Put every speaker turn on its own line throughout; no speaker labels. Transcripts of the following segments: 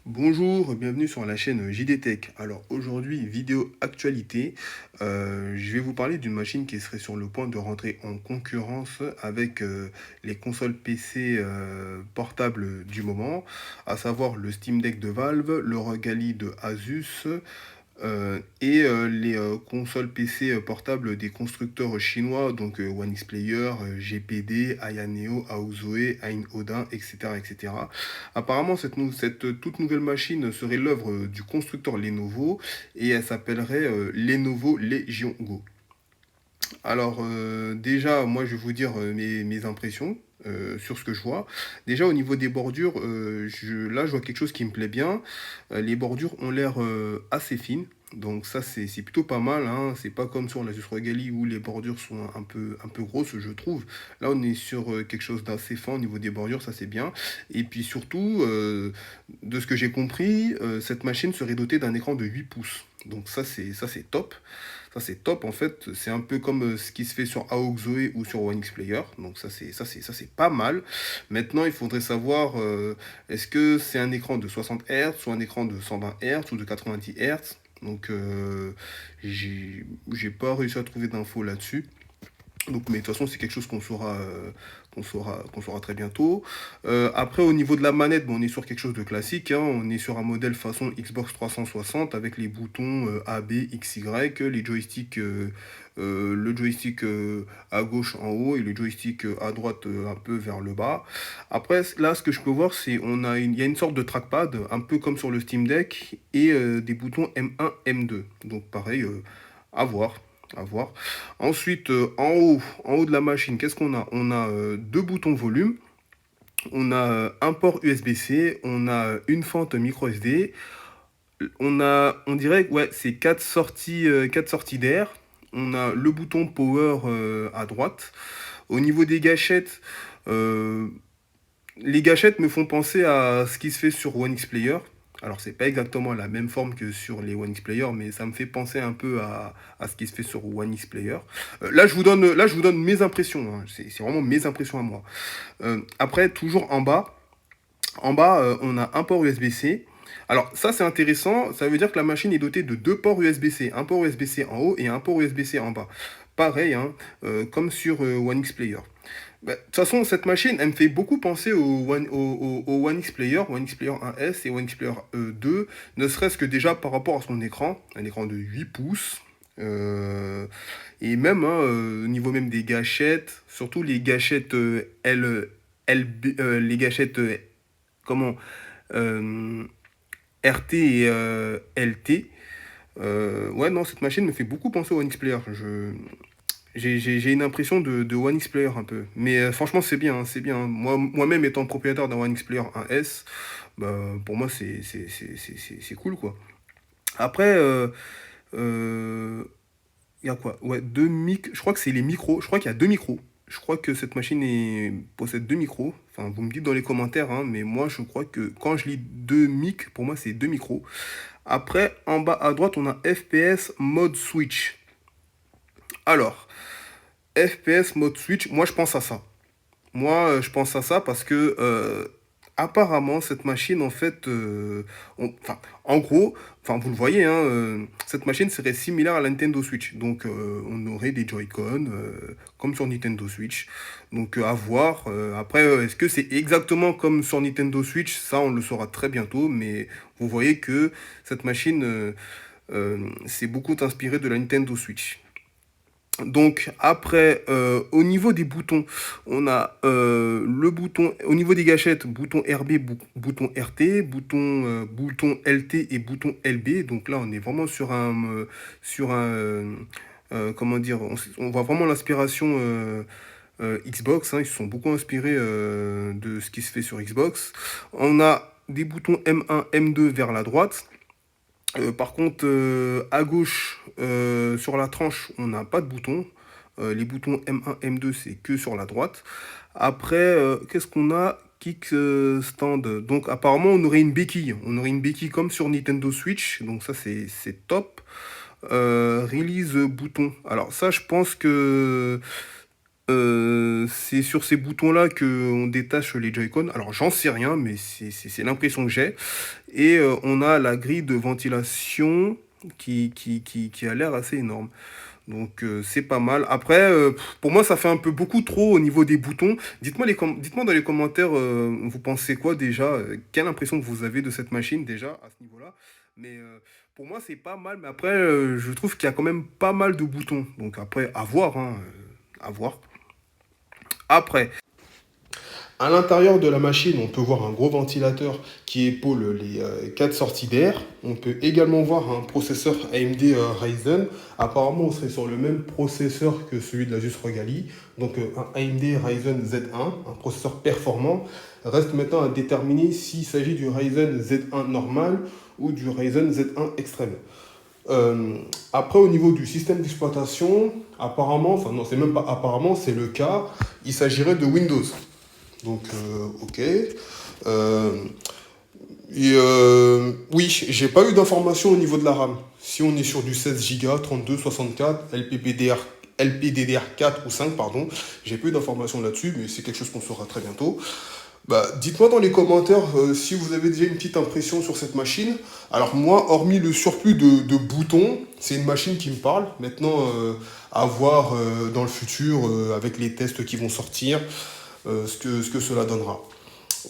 Bonjour, bienvenue sur la chaîne JD Tech. Alors aujourd'hui, vidéo actualité, je vais vous parler d'une machine qui serait sur le point de rentrer en concurrence avec les consoles PC portables du moment, à savoir le Steam Deck de Valve, le ROG Ally de Asus, et les consoles PC portables des constructeurs chinois, donc One X Player, GPD, Aya Neo, Aozoe, Ain Odin, etc., etc. Apparemment, cette toute nouvelle machine serait l'œuvre du constructeur Lenovo et elle s'appellerait Lenovo Legion Go. Alors, déjà, moi, je vais vous dire mes impressions sur ce que je vois. Déjà, au niveau des bordures, là, je vois quelque chose qui me plaît bien. Les bordures ont l'air assez fines. Donc ça, c'est plutôt pas mal, hein. C'est pas comme sur l'Asus ROG Ally où les bordures sont un peu grosses, je trouve. Là, on est sur quelque chose d'assez fin au niveau des bordures, ça c'est bien. Et puis surtout, de ce que j'ai compris, cette machine serait dotée d'un écran de 8 pouces. Donc ça c'est top. Ça c'est top en fait, c'est un peu comme ce qui se fait sur AOG Zoe ou sur One X Player. Donc ça c'est pas mal. Maintenant, il faudrait savoir est-ce que c'est un écran de 60 Hz ou un écran de 120 Hz ou de 90 Hz. Donc j'ai pas réussi à trouver d'infos là-dessus. Donc, mais de toute façon, c'est quelque chose qu'on saura très bientôt. Après, au niveau de la manette, bon, on est sur quelque chose de classique, hein. On est sur un modèle façon Xbox 360 avec les boutons A, B, X, Y, les joysticks, le joystick à gauche en haut et le joystick à droite un peu vers le bas. Après, là, ce que je peux voir, c'est il y a une sorte de trackpad, un peu comme sur le Steam Deck, et des boutons M1, M2. Donc, pareil, à voir. À voir. Ensuite, en haut de la machine, qu'est-ce qu'on a? On a deux boutons volume, on a un port USB-C, on a une fente micro SD, on dirait, ouais, c'est quatre sorties d'air. On a le bouton power à droite. Au niveau des gâchettes, euh, les gâchettes me font penser à ce qui se fait sur One X Player. Alors, c'est pas exactement la même forme que sur les One X Player, mais ça me fait penser un peu à ce qui se fait sur One X Player. Là, je vous donne mes impressions, hein. C'est vraiment mes impressions à moi. Après, toujours en bas, on a un port USB-C. Alors, ça, c'est intéressant. Ça veut dire que la machine est dotée de deux ports USB-C. Un port USB-C en haut et un port USB-C en bas. Pareil, hein, comme sur One X Player. Bah, de toute façon, cette machine, elle me fait beaucoup penser au One X Player, One X Player 1S et One X Player 2, ne serait-ce que déjà par rapport à son écran, un écran de 8 pouces. euh, et même, hein, au niveau même des gâchettes, surtout les gâchettes les gâchettes comment euh, RT et LT. Ouais, non, cette machine me fait beaucoup penser au One X Player. J'ai une impression de One X Player un peu. Mais franchement, c'est bien, hein, c'est bien, hein. Moi-même étant propriétaire d'un One X Player 1S, bah, pour moi, c'est cool, quoi. Après, euh, il y a quoi? Ouais, deux mic. Je crois que c'est les micros. Je crois qu'il y a deux micros. Je crois que cette possède deux micros. Enfin, vous me dites dans les commentaires, hein, mais moi, je crois que quand je lis deux mic, pour moi, c'est deux micros. Après, en bas à droite, on a FPS mode switch. Alors, FPS mode switch, moi, je pense à ça. Moi, je pense à ça parce que apparemment cette machine, en fait, enfin, en gros, enfin, vous le voyez, hein, cette machine serait similaire à la Nintendo Switch. Donc, on aurait des Joy-Con comme sur Nintendo Switch. Donc, à voir. Après, est-ce que c'est exactement comme sur Nintendo Switch? Ça, on le saura très bientôt. Mais vous voyez que cette machine s'est beaucoup inspirée de la Nintendo Switch. Donc après, au niveau des boutons, on a le bouton, au niveau des gâchettes, bouton RB, bouton RT, bouton LT et bouton LB. Donc là, on est vraiment sur un comment dire, on voit vraiment l'inspiration Xbox, hein. Ils se sont beaucoup inspirés de ce qui se fait sur Xbox. On a des boutons M1, M2 vers la droite. Par contre, à gauche, sur la tranche, on n'a pas de bouton. Les boutons M1, M2, c'est que sur la droite. Après, qu'est-ce qu'on a? Kickstand. Donc, apparemment, on aurait une béquille. On aurait une béquille comme sur Nintendo Switch. Donc, ça, c'est top. Release bouton. Alors, ça, je pense que C'est sur ces boutons-là qu'on détache les Joy-Con. Alors, j'en sais rien, mais c'est l'impression que j'ai. Et on a la grille de ventilation qui a l'air assez énorme. Donc, c'est pas mal. Après, pour moi, ça fait un peu beaucoup trop au niveau des boutons. Dites-moi dans les commentaires, vous pensez quoi déjà? Quelle impression que vous avez de cette machine déjà à ce niveau-là? Mais pour moi, c'est pas mal. Mais après, je trouve qu'il y a quand même pas mal de boutons. Donc après, à voir, hein, à voir. Après, à l'intérieur de la machine, on peut voir un gros ventilateur qui épaule les 4 sorties d'air. On peut également voir un processeur AMD Ryzen. Apparemment, on serait sur le même processeur que celui de la Just Rogalie. Donc un AMD Ryzen Z1, un processeur performant. Reste maintenant à déterminer s'il s'agit du Ryzen Z1 normal ou du Ryzen Z1 extrême. Euh, Après, au niveau du système d'exploitation, apparemment, enfin non, c'est même pas apparemment, c'est le cas, il s'agirait de Windows. Donc, ok. Euh, oui, j'ai pas eu d'informations au niveau de la RAM. Si on est sur du 16 Go, 32, 64, LPDDR4 ou 5, pardon, j'ai pas eu d'informations là-dessus, mais c'est quelque chose qu'on saura très bientôt. Bah, dites-moi dans les commentaires si vous avez déjà une petite impression sur cette machine. Alors moi, hormis le surplus de boutons, c'est une machine qui me parle. Maintenant, à voir dans le futur, avec les tests qui vont sortir, ce que cela donnera.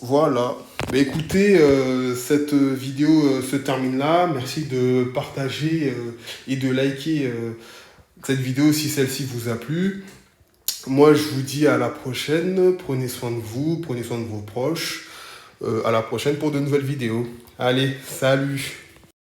Voilà. Bah, écoutez, cette vidéo se termine là. Merci de partager et de liker cette vidéo si celle-ci vous a plu. Moi, je vous dis à la prochaine. Prenez soin de vous, prenez soin de vos proches. À la prochaine pour de nouvelles vidéos. Allez, salut!